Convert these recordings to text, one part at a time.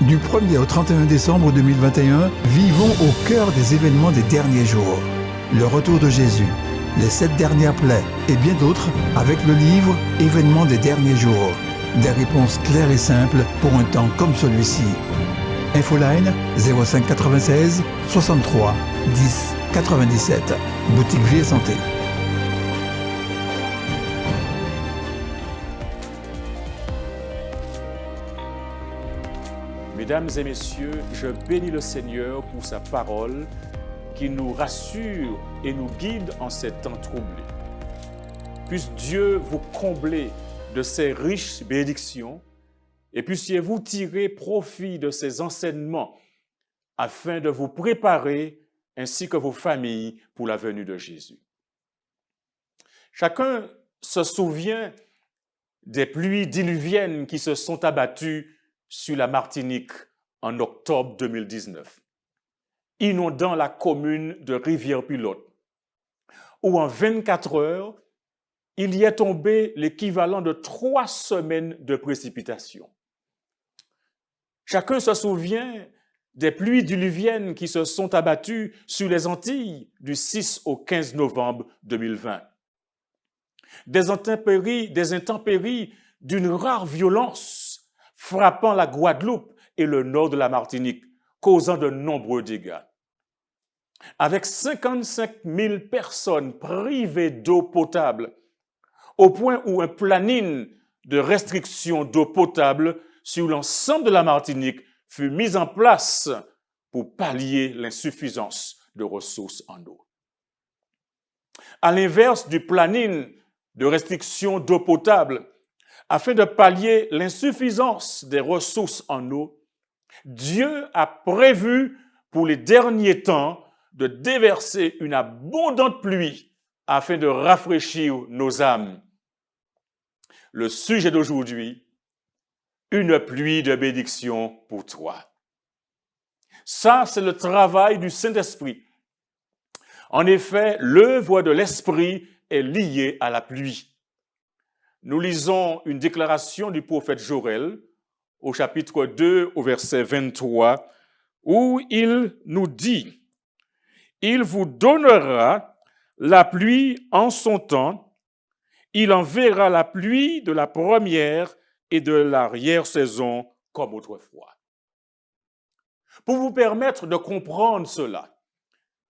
Du 1er au 31 décembre 2021, vivons au cœur des événements des derniers jours. Le retour de Jésus, les 7 dernières plaies et bien d'autres avec le livre « Événements des derniers jours ». Des réponses claires et simples pour un temps comme celui-ci. Infoline 05 96 63 10 97. Boutique Vie et Santé. Mesdames et messieurs, je bénis le Seigneur pour sa parole qui nous rassure et nous guide en ces temps troublés. Puisse Dieu vous combler de ses riches bénédictions et puissiez-vous tirer profit de ces enseignements afin de vous préparer ainsi que vos familles pour la venue de Jésus. Chacun se souvient des pluies diluviennes qui se sont abattues sur la Martinique en octobre 2019, inondant la commune de Rivière-Pilote, où en 24 heures, il y est tombé l'équivalent de 3 semaines de précipitations. Chacun se souvient des pluies diluviennes qui se sont abattues sur les Antilles du 6 au 15 novembre 2020. Des intempéries d'une rare violence frappant la Guadeloupe et le nord de la Martinique, causant de nombreux dégâts. Avec 55 000 personnes privées d'eau potable, au point où un planning de restriction d'eau potable sur l'ensemble de la Martinique fut mis en place pour pallier l'insuffisance de ressources en eau. À l'inverse du planning de restriction d'eau potable, afin de pallier l'insuffisance des ressources en eau, Dieu a prévu pour les derniers temps de déverser une abondante pluie afin de rafraîchir nos âmes. Le sujet d'aujourd'hui, une pluie de bénédiction pour toi. Ça, c'est le travail du Saint-Esprit. En effet, l'œuvre de l'Esprit est liée à la pluie. Nous lisons une déclaration du prophète Joël au chapitre 2, au verset 23, où il nous dit « Il vous donnera la pluie en son temps, il enverra la pluie de la première et de l'arrière-saison comme autrefois. » Pour vous permettre de comprendre cela,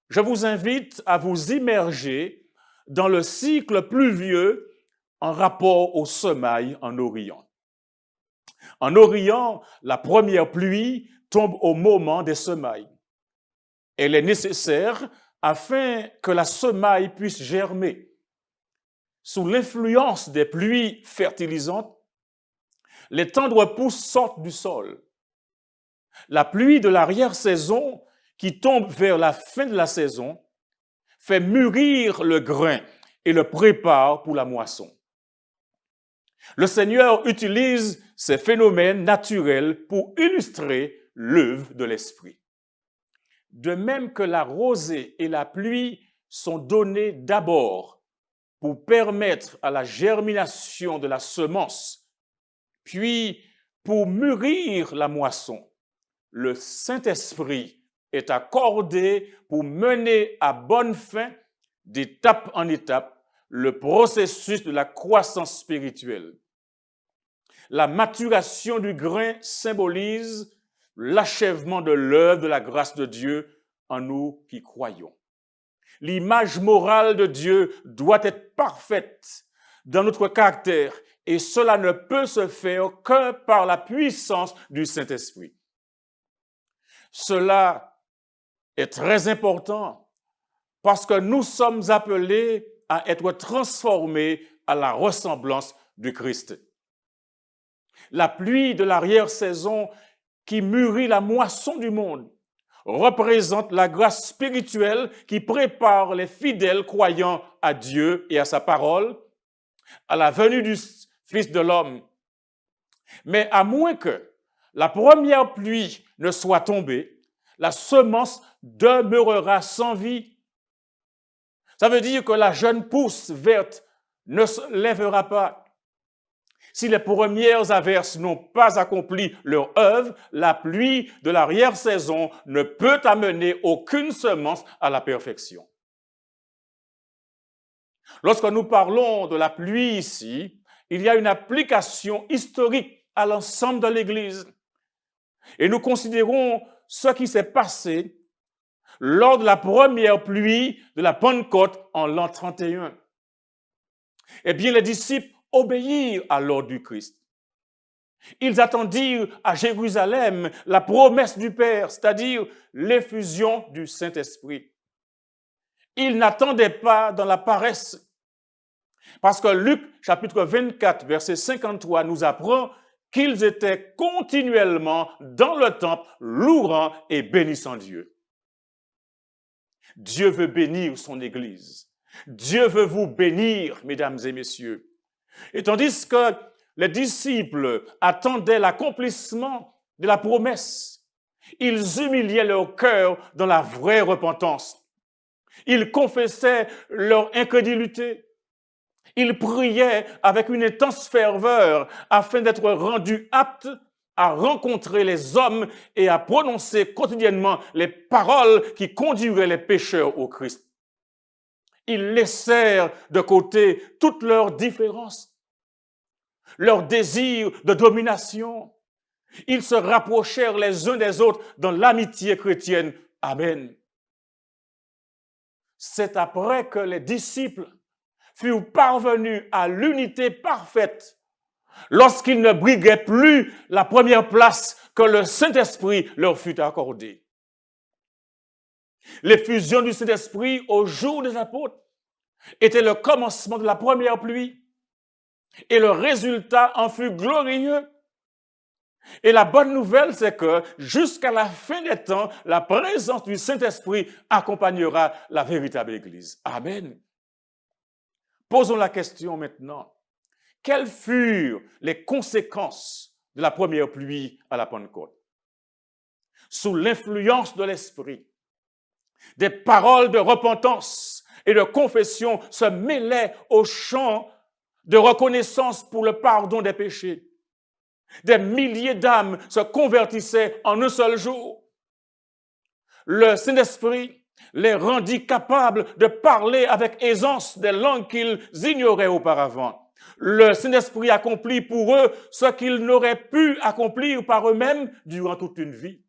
je vous invite à vous immerger dans le cycle pluvieux en rapport au semail en Orient. En Orient, la première pluie tombe au moment des semailles. Elle est nécessaire afin que la semaille puisse germer. Sous l'influence des pluies fertilisantes, les tendres pousses sortent du sol. La pluie de l'arrière-saison, qui tombe vers la fin de la saison, fait mûrir le grain et le prépare pour la moisson. Le Seigneur utilise ces phénomènes naturels pour illustrer l'œuvre de l'Esprit. De même que la rosée et la pluie sont données d'abord pour permettre à la germination de la semence, puis pour mûrir la moisson, le Saint-Esprit est accordé pour mener à bonne fin, d'étape en étape, le processus de la croissance spirituelle. La maturation du grain symbolise l'achèvement de l'œuvre de la grâce de Dieu en nous qui croyons. L'image morale de Dieu doit être parfaite dans notre caractère et cela ne peut se faire que par la puissance du Saint-Esprit. Cela est très important parce que nous sommes appelés à être transformés à la ressemblance de Christ. La pluie de l'arrière-saison qui mûrit la moisson du monde représente la grâce spirituelle qui prépare les fidèles croyants à Dieu et à sa parole, à la venue du Fils de l'homme. Mais à moins que la première pluie ne soit tombée, la semence demeurera sans vie. Ça veut dire que la jeune pousse verte ne se lèvera pas. Si les premières averses n'ont pas accompli leur œuvre, la pluie de l'arrière-saison ne peut amener aucune semence à la perfection. Lorsque nous parlons de la pluie ici, il y a une application historique à l'ensemble de l'Église. Et nous considérons ce qui s'est passé lors de la première pluie de la Pentecôte en l'an 31. Eh bien, les disciples obéirent à l'ordre du Christ. Ils attendirent à Jérusalem la promesse du Père, c'est-à-dire l'effusion du Saint-Esprit. Ils n'attendaient pas dans la paresse, parce que Luc, chapitre 24, verset 53, nous apprend qu'ils étaient continuellement dans le temple, louant et bénissant Dieu. Dieu veut bénir son Église. Dieu veut vous bénir, mesdames et messieurs. Et tandis que les disciples attendaient l'accomplissement de la promesse, ils humiliaient leur cœur dans la vraie repentance. Ils confessaient leur incrédulité. Ils priaient avec une intense ferveur afin d'être rendus aptes à rencontrer les hommes et à prononcer quotidiennement les paroles qui conduiraient les pécheurs au Christ. Ils laissèrent de côté toutes leurs différences, leurs désirs de domination. Ils se rapprochèrent les uns des autres dans l'amitié chrétienne. Amen. C'est après que les disciples furent parvenus à l'unité parfaite lorsqu'ils ne briguaient plus la première place que le Saint-Esprit leur fut accordé. L'effusion du Saint-Esprit au jour des apôtres était le commencement de la première pluie et le résultat en fut glorieux. Et la bonne nouvelle, c'est que jusqu'à la fin des temps, la présence du Saint-Esprit accompagnera la véritable Église. Amen. Posons la question maintenant. Quelles furent les conséquences de la première pluie à la Pentecôte? Sous l'influence de l'Esprit, des paroles de repentance et de confession se mêlaient au chant de reconnaissance pour le pardon des péchés. Des milliers d'âmes se convertissaient en un seul jour. Le Saint-Esprit les rendit capables de parler avec aisance des langues qu'ils ignoraient auparavant. Le Saint-Esprit accomplit pour eux ce qu'ils n'auraient pu accomplir par eux-mêmes durant toute une vie.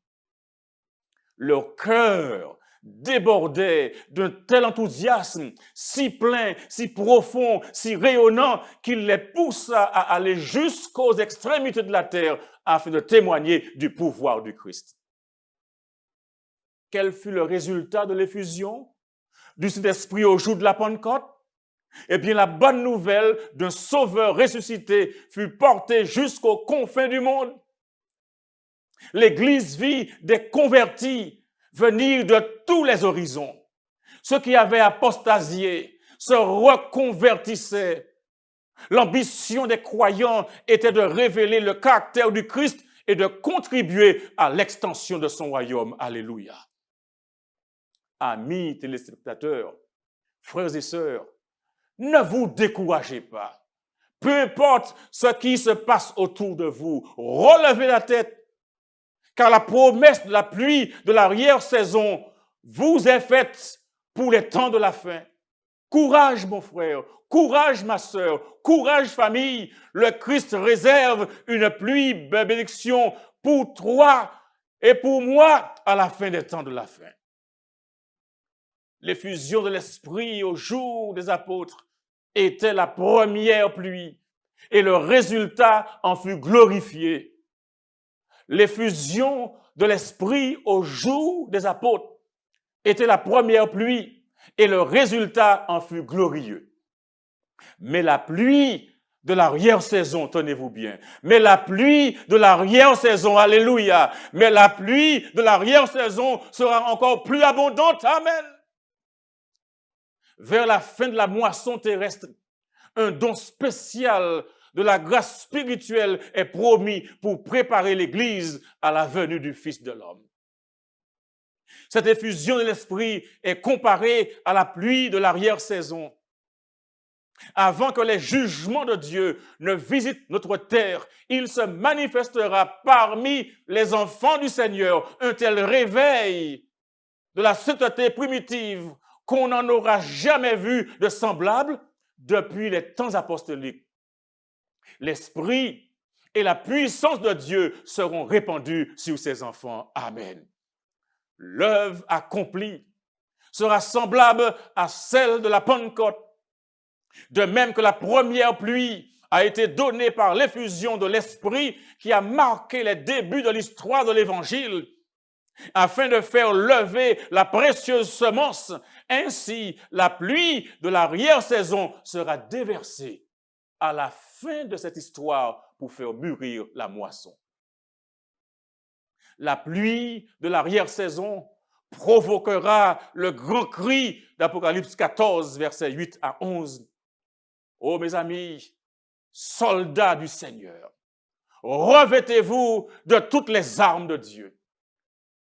Leur cœur débordait d'un tel enthousiasme, si plein, si profond, si rayonnant, qu'il les poussa à aller jusqu'aux extrémités de la terre afin de témoigner du pouvoir du Christ. Quel fut le résultat de l'effusion du Saint-Esprit au jour de la Pentecôte? Eh bien, la bonne nouvelle d'un Sauveur ressuscité fut portée jusqu'aux confins du monde. L'Église vit des convertis venir de tous les horizons. Ceux qui avaient apostasié se reconvertissaient. L'ambition des croyants était de révéler le caractère du Christ et de contribuer à l'extension de son royaume. Alléluia. Amis téléspectateurs, frères et sœurs, ne vous découragez pas. Peu importe ce qui se passe autour de vous, relevez la tête, car la promesse de la pluie de l'arrière-saison vous est faite pour les temps de la fin. Courage, mon frère, courage, ma sœur, courage, famille. Le Christ réserve une pluie de bénédiction pour toi et pour moi à la fin des temps de la fin. L'effusion de l'Esprit au jour des apôtres était la première pluie et le résultat en fut glorifié. L'effusion de l'Esprit au jour des apôtres était la première pluie et le résultat en fut glorieux. Mais la pluie de l'arrière-saison, tenez-vous bien, mais la pluie de l'arrière-saison, alléluia, mais la pluie de l'arrière-saison sera encore plus abondante, amen. Vers la fin de la moisson terrestre, un don spécial de la grâce spirituelle est promis pour préparer l'Église à la venue du Fils de l'homme. Cette effusion de l'Esprit est comparée à la pluie de l'arrière-saison. Avant que les jugements de Dieu ne visitent notre terre, il se manifestera parmi les enfants du Seigneur un tel réveil de la sainteté primitive qu'on n'en aura jamais vu de semblable depuis les temps apostoliques. L'Esprit et la puissance de Dieu seront répandus sur ses enfants. Amen. L'œuvre accomplie sera semblable à celle de la Pentecôte. De même que la première pluie a été donnée par l'effusion de l'Esprit qui a marqué les débuts de l'histoire de l'Évangile, afin de faire lever la précieuse semence, ainsi la pluie de l'arrière-saison sera déversée à la fin de cette histoire pour faire mûrir la moisson. La pluie de l'arrière-saison provoquera le grand cri d'Apocalypse 14, versets 8 à 11. Oh mes amis, soldats du Seigneur, revêtez-vous de toutes les armes de Dieu.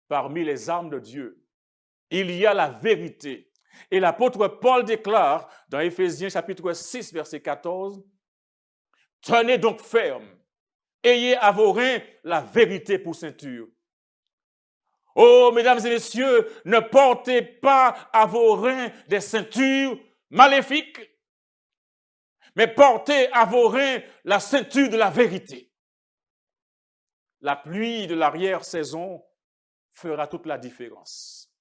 Parmi les armes de Dieu, il y a la vérité. Et l'apôtre Paul déclare dans Éphésiens chapitre 6, verset 14, « Tenez donc ferme, ayez à vos reins la vérité pour ceinture. » Oh, mesdames et messieurs, ne portez pas à vos reins des ceintures maléfiques, mais portez à vos reins la ceinture de la vérité. La pluie de l'arrière-saison fera toute la différence.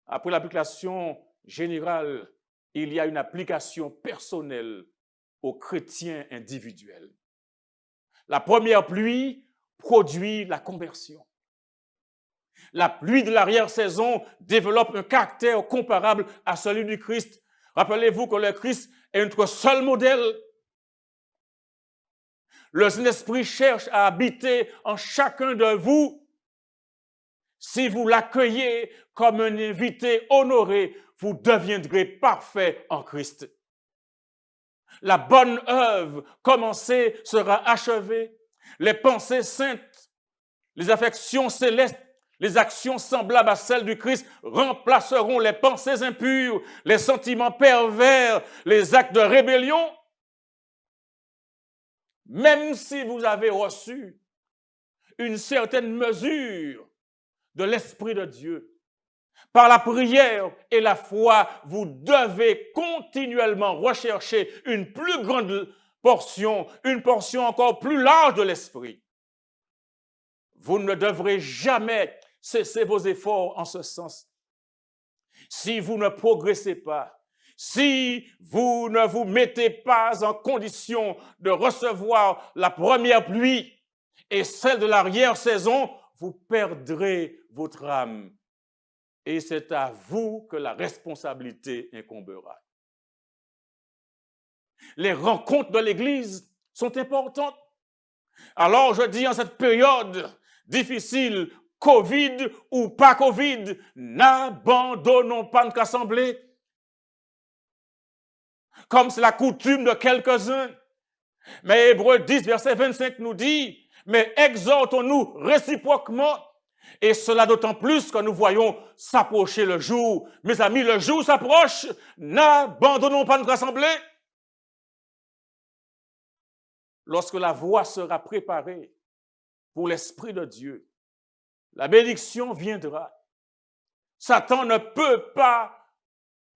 Après l'application générale, il y a une application personnelle aux chrétiens individuels. La première pluie produit la conversion. La pluie de l'arrière-saison développe un caractère comparable à celui du Christ. Rappelez-vous que le Christ est notre seul modèle. Le Saint-Esprit cherche à habiter en chacun de vous. Si vous l'accueillez comme un invité honoré, vous deviendrez parfait en Christ. La bonne œuvre commencée sera achevée. Les pensées saintes, les affections célestes, les actions semblables à celles du Christ remplaceront les pensées impures, les sentiments pervers, les actes de rébellion. Même si vous avez reçu une certaine mesure de l'Esprit de Dieu, par la prière et la foi, vous devez continuellement rechercher une plus grande portion, une portion encore plus large de l'Esprit. Vous ne devrez jamais cesser vos efforts en ce sens. Si vous ne progressez pas, si vous ne vous mettez pas en condition de recevoir la première pluie et celle de l'arrière-saison, vous perdrez votre âme. Et c'est à vous que la responsabilité incombera. Les rencontres de l'Église sont importantes. Alors je dis en cette période difficile, Covid ou pas Covid, n'abandonnons pas notre assemblée. Comme c'est la coutume de quelques-uns. Mais Hébreux 10, verset 25 nous dit, mais exhortons-nous réciproquement, et cela d'autant plus que nous voyons s'approcher le jour. Mes amis, le jour s'approche, n'abandonnons pas notre assemblée. Lorsque la voie sera préparée pour l'Esprit de Dieu, la bénédiction viendra. Satan ne peut pas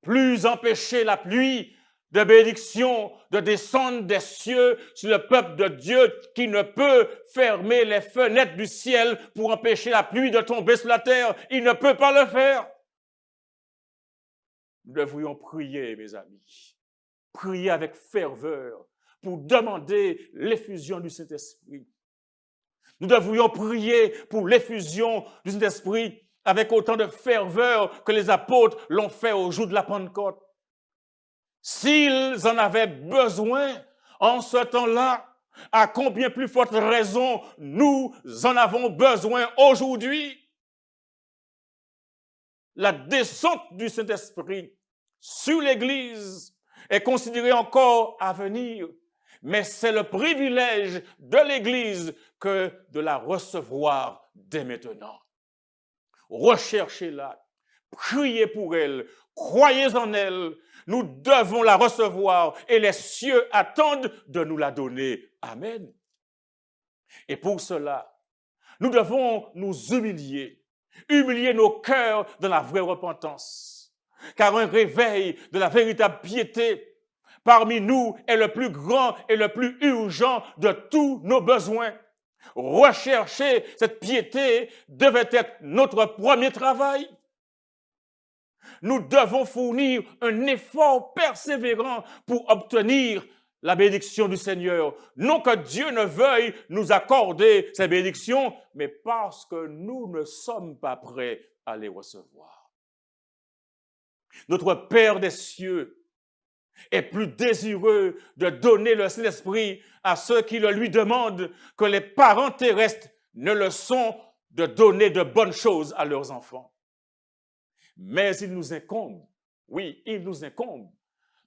plus empêcher la pluie de bénédiction de descendre des cieux sur le peuple de Dieu, qui ne peut fermer les fenêtres du ciel pour empêcher la pluie de tomber sur la terre. Il ne peut pas le faire. Nous devrions prier, mes amis, prier avec ferveur pour demander l'effusion du Saint-Esprit. Nous devrions prier pour l'effusion du Saint-Esprit avec autant de ferveur que les apôtres l'ont fait au jour de la Pentecôte. S'ils en avaient besoin en ce temps-là, à combien plus forte raison nous en avons besoin aujourd'hui? La descente du Saint-Esprit sur l'Église est considérée encore à venir, mais c'est le privilège de l'Église que de la recevoir dès maintenant. Recherchez-la, priez pour elle, croyez en elle, Nous devons la recevoir et les cieux attendent de nous la donner. Amen. Et pour cela, nous devons nous humilier nos cœurs dans la vraie repentance. Car un réveil de la véritable piété parmi nous est le plus grand et le plus urgent de tous nos besoins. Rechercher cette piété devait être notre premier travail. Nous devons fournir un effort persévérant pour obtenir la bénédiction du Seigneur. Non que Dieu ne veuille nous accorder ces bénédictions, mais parce que nous ne sommes pas prêts à les recevoir. Notre Père des cieux est plus désireux de donner le Saint-Esprit à ceux qui le lui demandent que les parents terrestres ne le sont de donner de bonnes choses à leurs enfants. Mais il nous incombe, oui, il nous incombe,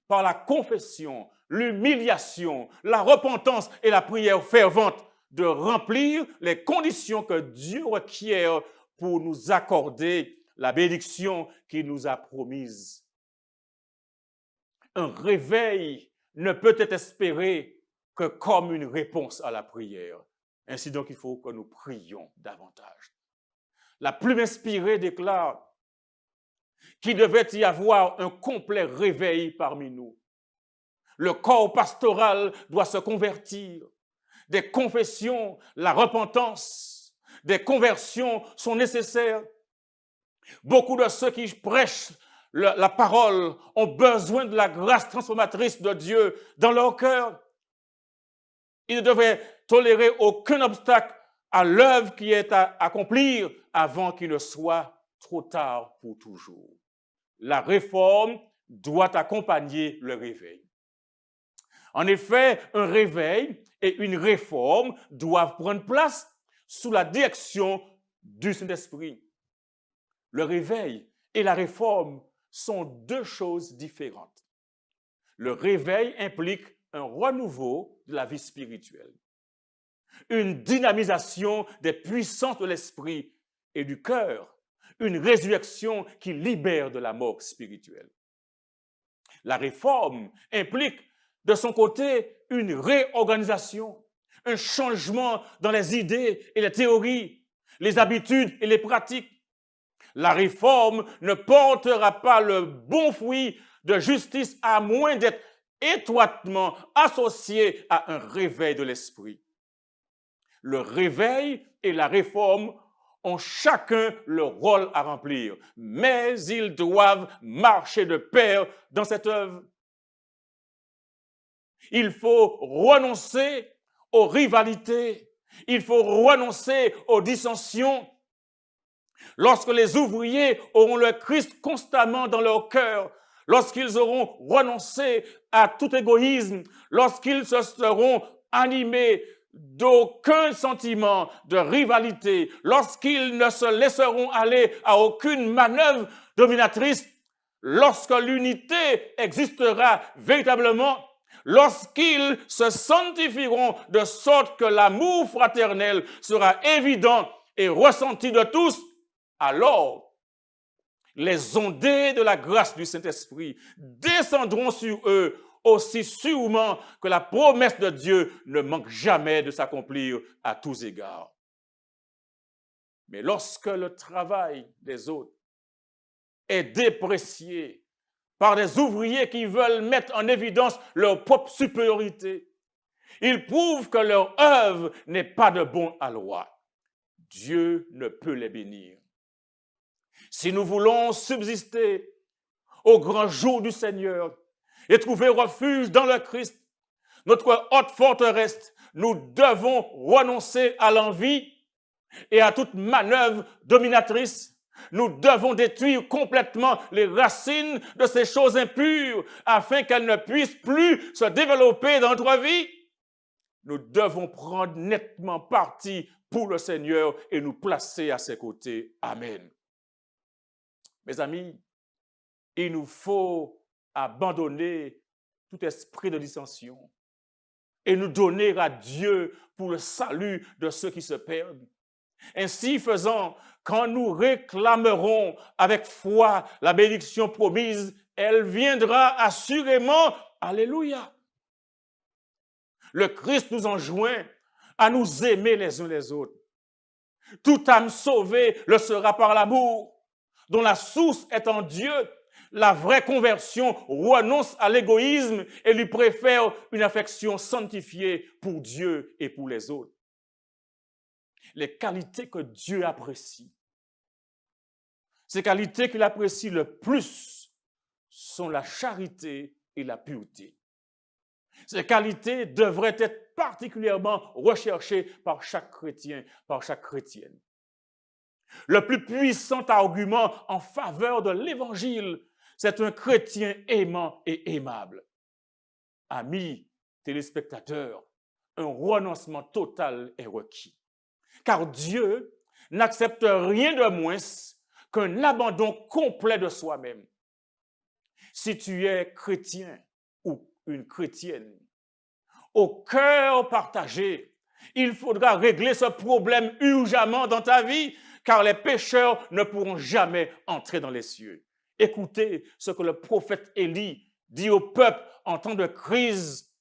par la confession, l'humiliation, la repentance et la prière fervente, de remplir les conditions que Dieu requiert pour nous accorder la bénédiction qu'il nous a promise. Un réveil ne peut être espéré que comme une réponse à la prière. Ainsi donc, il faut que nous prions davantage. La plume inspirée déclare qu'il devait y avoir un complet réveil parmi nous. Le corps pastoral doit se convertir. Des confessions, la repentance, des conversions sont nécessaires. Beaucoup de ceux qui prêchent la parole ont besoin de la grâce transformatrice de Dieu dans leur cœur. Ils ne devraient tolérer aucun obstacle à l'œuvre qui est à accomplir avant qu'il ne soit trop tard pour toujours. La réforme doit accompagner le réveil. En effet, un réveil et une réforme doivent prendre place sous la direction du Saint-Esprit. Le réveil et la réforme sont deux choses différentes. Le réveil implique un renouveau de la vie spirituelle, une dynamisation des puissances de l'esprit et du cœur, une résurrection qui libère de la mort spirituelle. La réforme implique de son côté une réorganisation, un changement dans les idées et les théories, les habitudes et les pratiques. La réforme ne portera pas le bon fruit de justice à moins d'être étroitement associée à un réveil de l'esprit. Le réveil et la réforme ont chacun leur rôle à remplir, mais ils doivent marcher de pair dans cette œuvre. Il faut renoncer aux rivalités, il faut renoncer aux dissensions. Lorsque les ouvriers auront le Christ constamment dans leur cœur, lorsqu'ils auront renoncé à tout égoïsme, lorsqu'ils se seront animés d'aucun sentiment de rivalité, lorsqu'ils ne se laisseront aller à aucune manœuvre dominatrice, lorsque l'unité existera véritablement, lorsqu'ils se sanctifieront de sorte que l'amour fraternel sera évident et ressenti de tous, alors les ondées de la grâce du Saint-Esprit descendront sur eux aussi sûrement que la promesse de Dieu ne manque jamais de s'accomplir à tous égards. Mais lorsque le travail des autres est déprécié par des ouvriers qui veulent mettre en évidence leur propre supériorité, ils prouvent que leur œuvre n'est pas de bon aloi. Dieu ne peut les bénir. Si nous voulons subsister au grand jour du Seigneur et trouver refuge dans le Christ, notre haute forteresse, nous devons renoncer à l'envie et à toute manœuvre dominatrice. Nous devons détruire complètement les racines de ces choses impures afin qu'elles ne puissent plus se développer dans notre vie. Nous devons prendre nettement parti pour le Seigneur et nous placer à ses côtés. Amen. Mes amis, il nous faut abandonner tout esprit de dissension et nous donner à Dieu pour le salut de ceux qui se perdent. Ainsi faisant, quand nous réclamerons avec foi la bénédiction promise elle viendra assurément. Alléluia. Le Christ nous enjoint à nous aimer les uns les autres. Toute âme sauvée le sera par l'amour, dont la source est en Dieu. La vraie conversion renonce à l'égoïsme et lui préfère une affection sanctifiée pour Dieu et pour les autres. Les qualités que Dieu apprécie, ces qualités qu'il apprécie le plus sont la charité et la pureté. Ces qualités devraient être particulièrement recherchées par chaque chrétien, par chaque chrétienne. Le plus puissant argument en faveur de l'Évangile, c'est un chrétien aimant et aimable. Amis, téléspectateurs, un renoncement total est requis. Car Dieu n'accepte rien de moins qu'un abandon complet de soi-même. Si tu es chrétien ou une chrétienne, au cœur partagé, il faudra régler ce problème urgemment dans ta vie, car les pécheurs ne pourront jamais entrer dans les cieux. Écoutez ce que le prophète Élie dit au peuple en temps de crise.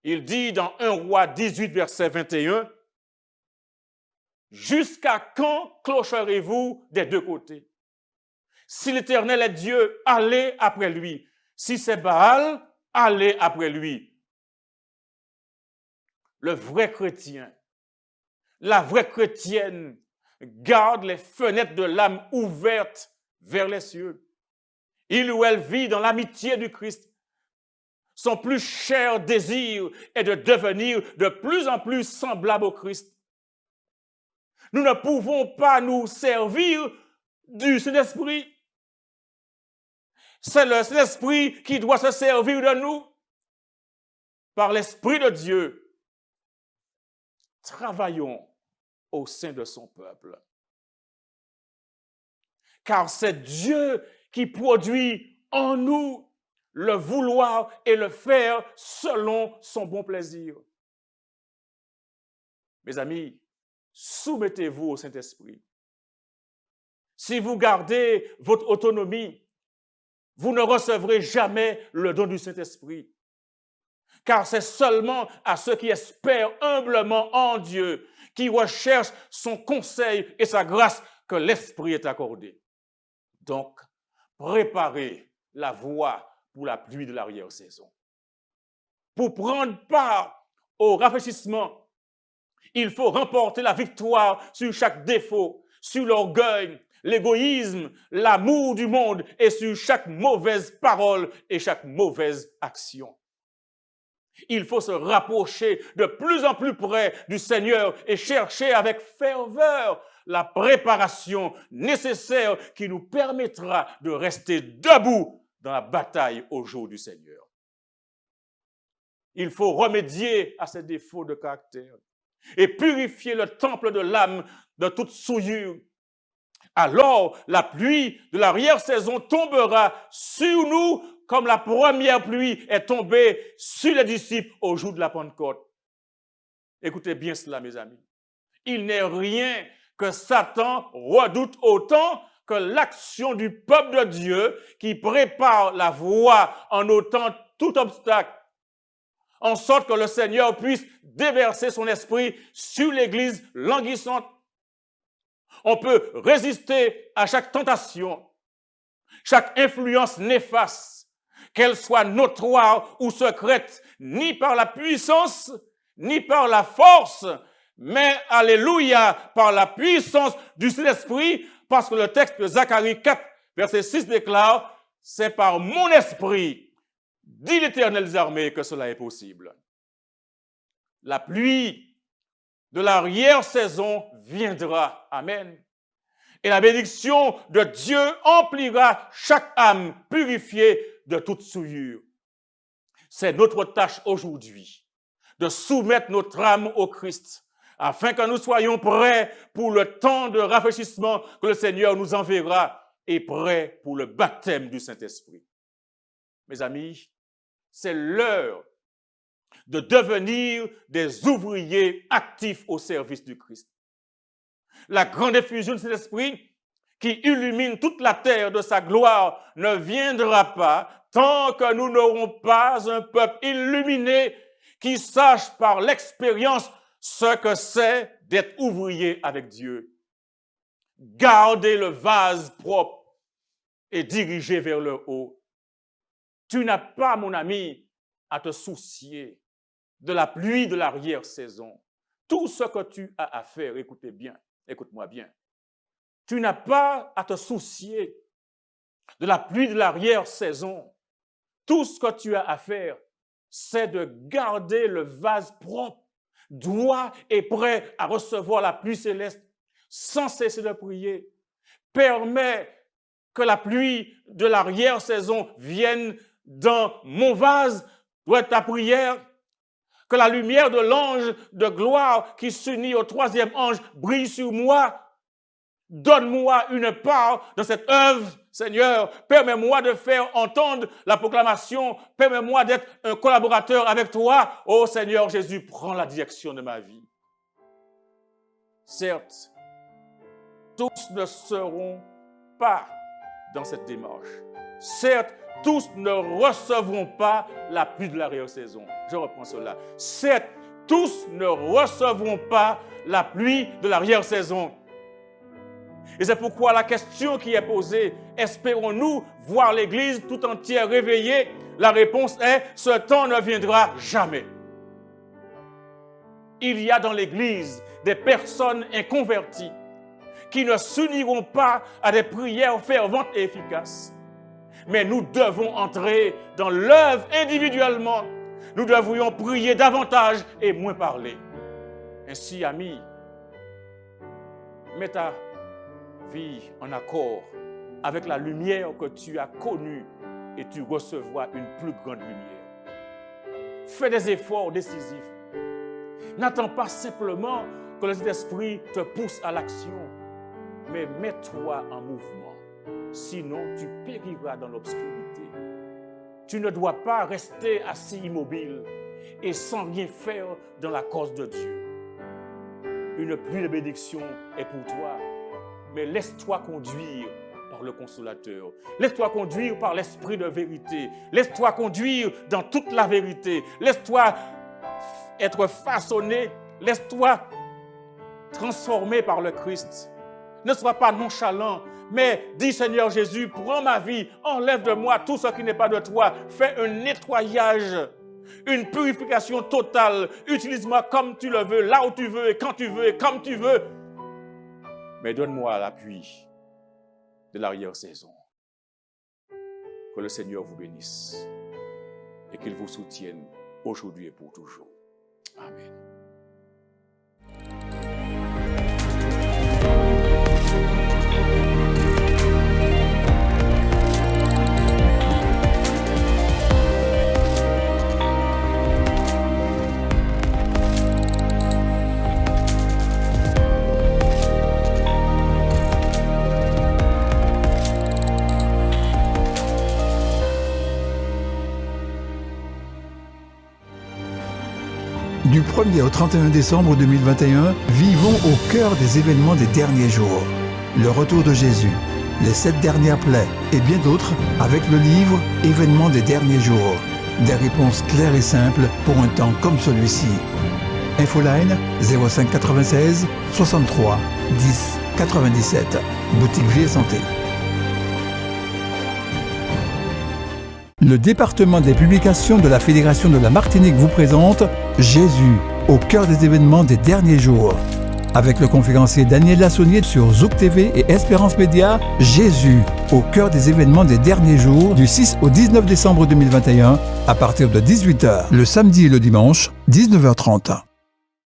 Il dit dans 1 Roi 18, verset 21, « Jusqu'à quand clocherez-vous des deux côtés? Si l'Éternel est Dieu, allez après lui. Si c'est Baal, allez après lui. » Le vrai chrétien, la vraie chrétienne garde les fenêtres de l'âme ouvertes vers les cieux. Il ou elle vit dans l'amitié du Christ. Son plus cher désir est de devenir de plus en plus semblable au Christ. Nous ne pouvons pas nous servir du Saint-Esprit. C'est le Saint-Esprit qui doit se servir de nous. Par l'Esprit de Dieu, travaillons au sein de son peuple. Car c'est Dieu qui produit en nous le vouloir et le faire selon son bon plaisir. Mes amis, soumettez-vous au Saint-Esprit. Si vous gardez votre autonomie, vous ne recevrez jamais le don du Saint-Esprit. Car c'est seulement à ceux qui espèrent humblement en Dieu, qui recherchent son conseil et sa grâce, que l'Esprit est accordé. Donc, préparez la voie pour la pluie de l'arrière-saison. Pour prendre part au rafraîchissement, il faut remporter la victoire sur chaque défaut, sur l'orgueil, l'égoïsme, l'amour du monde et sur chaque mauvaise parole et chaque mauvaise action. Il faut se rapprocher de plus en plus près du Seigneur et chercher avec ferveur la préparation nécessaire qui nous permettra de rester debout dans la bataille au jour du Seigneur. Il faut remédier à ces défauts de caractère et purifier le temple de l'âme de toute souillure. Alors, la pluie de l'arrière-saison tombera sur nous comme la première pluie est tombée sur les disciples au jour de la Pentecôte. Écoutez bien cela, mes amis. Il n'est rien que Satan redoute autant que l'action du peuple de Dieu qui prépare la voie en ôtant tout obstacle, en sorte que le Seigneur puisse déverser son esprit sur l'Église languissante. On peut résister à chaque tentation, chaque influence néfaste, qu'elle soit notoire ou secrète, ni par la puissance, ni par la force, mais, alléluia, par la puissance du Saint-Esprit, parce que le texte de Zacharie 4, verset 6 déclare, « C'est par mon esprit, dit l'Éternel des armées, que cela est possible. » La pluie de l'arrière-saison viendra. Amen. Et la bénédiction de Dieu emplira chaque âme purifiée de toute souillure. C'est notre tâche aujourd'hui de soumettre notre âme au Christ afin que nous soyons prêts pour le temps de rafraîchissement que le Seigneur nous enverra et prêts pour le baptême du Saint-Esprit. Mes amis, c'est l'heure de devenir des ouvriers actifs au service du Christ. La grande effusion du Saint-Esprit qui illumine toute la terre de sa gloire ne viendra pas tant que nous n'aurons pas un peuple illuminé qui sache par l'expérience ce que c'est d'être ouvrier avec Dieu. Garder le vase propre et diriger vers le haut. Tu n'as pas, mon ami, à te soucier de la pluie de l'arrière-saison. Tout ce que tu as à faire, écoutez bien, écoute-moi bien. Tu n'as pas à te soucier de la pluie de l'arrière-saison. Tout ce que tu as à faire, c'est de garder le vase propre, droit et prêt à recevoir la pluie céleste, sans cesser de prier. Permets que la pluie de l'arrière-saison vienne dans mon vase pour ta prière, que la lumière de l'ange de gloire qui s'unit au troisième ange brille sur moi. Donne-moi une part dans cette œuvre, Seigneur. Permets-moi de faire entendre la proclamation. Permets-moi d'être un collaborateur avec toi. Oh Seigneur Jésus, prends la direction de ma vie. Certes, tous ne seront pas dans cette démarche. Certes, tous ne recevront pas la pluie de l'arrière-saison. Je reprends cela. Certes, tous ne recevront pas la pluie de l'arrière-saison. Et c'est pourquoi la question qui est posée, espérons-nous voir l'Église tout entière réveillée? La réponse est, ce temps ne viendra jamais. Il y a dans l'Église des personnes inconverties qui ne s'uniront pas à des prières ferventes et efficaces. Mais nous devons entrer dans l'œuvre individuellement. Nous devrions prier davantage et moins parler. Ainsi, ami, mets ta vie en accord avec la lumière que tu as connue et tu recevras une plus grande lumière. Fais des efforts décisifs. N'attends pas simplement que le Saint-Esprit te pousse à l'action, mais mets-toi en mouvement. Sinon, tu périras dans l'obscurité. Tu ne dois pas rester assis immobile et sans rien faire dans la cause de Dieu. Une pluie de bénédiction est pour toi, mais laisse-toi conduire par le Consolateur. Laisse-toi conduire par l'Esprit de vérité. Laisse-toi conduire dans toute la vérité. Laisse-toi être façonné. Laisse-toi transformer par le Christ. Ne sois pas nonchalant, mais dis Seigneur Jésus, prends ma vie, enlève de moi tout ce qui n'est pas de toi. Fais un nettoyage, une purification totale. Utilise-moi comme tu le veux, là où tu veux, et quand tu veux, et comme tu veux. Mais donne-moi l'appui de l'arrière-saison. Que le Seigneur vous bénisse et qu'il vous soutienne aujourd'hui et pour toujours. Amen. Du 1er au 31 décembre 2021, vivons au cœur des événements des derniers jours. Le retour de Jésus, les 7 dernières plaies et bien d'autres avec le livre « Événements des derniers jours ». Des réponses claires et simples pour un temps comme celui-ci. Infoline 05 96 63 10 97. Boutique Vie et Santé. Le département des publications de la Fédération de la Martinique vous présente Jésus, au cœur des événements des derniers jours. Avec le conférencier Daniel Lassonnier sur Zouk TV et Espérance Média, Jésus, au cœur des événements des derniers jours, du 6 au 19 décembre 2021, à partir de 18h, le samedi et le dimanche, 19h30.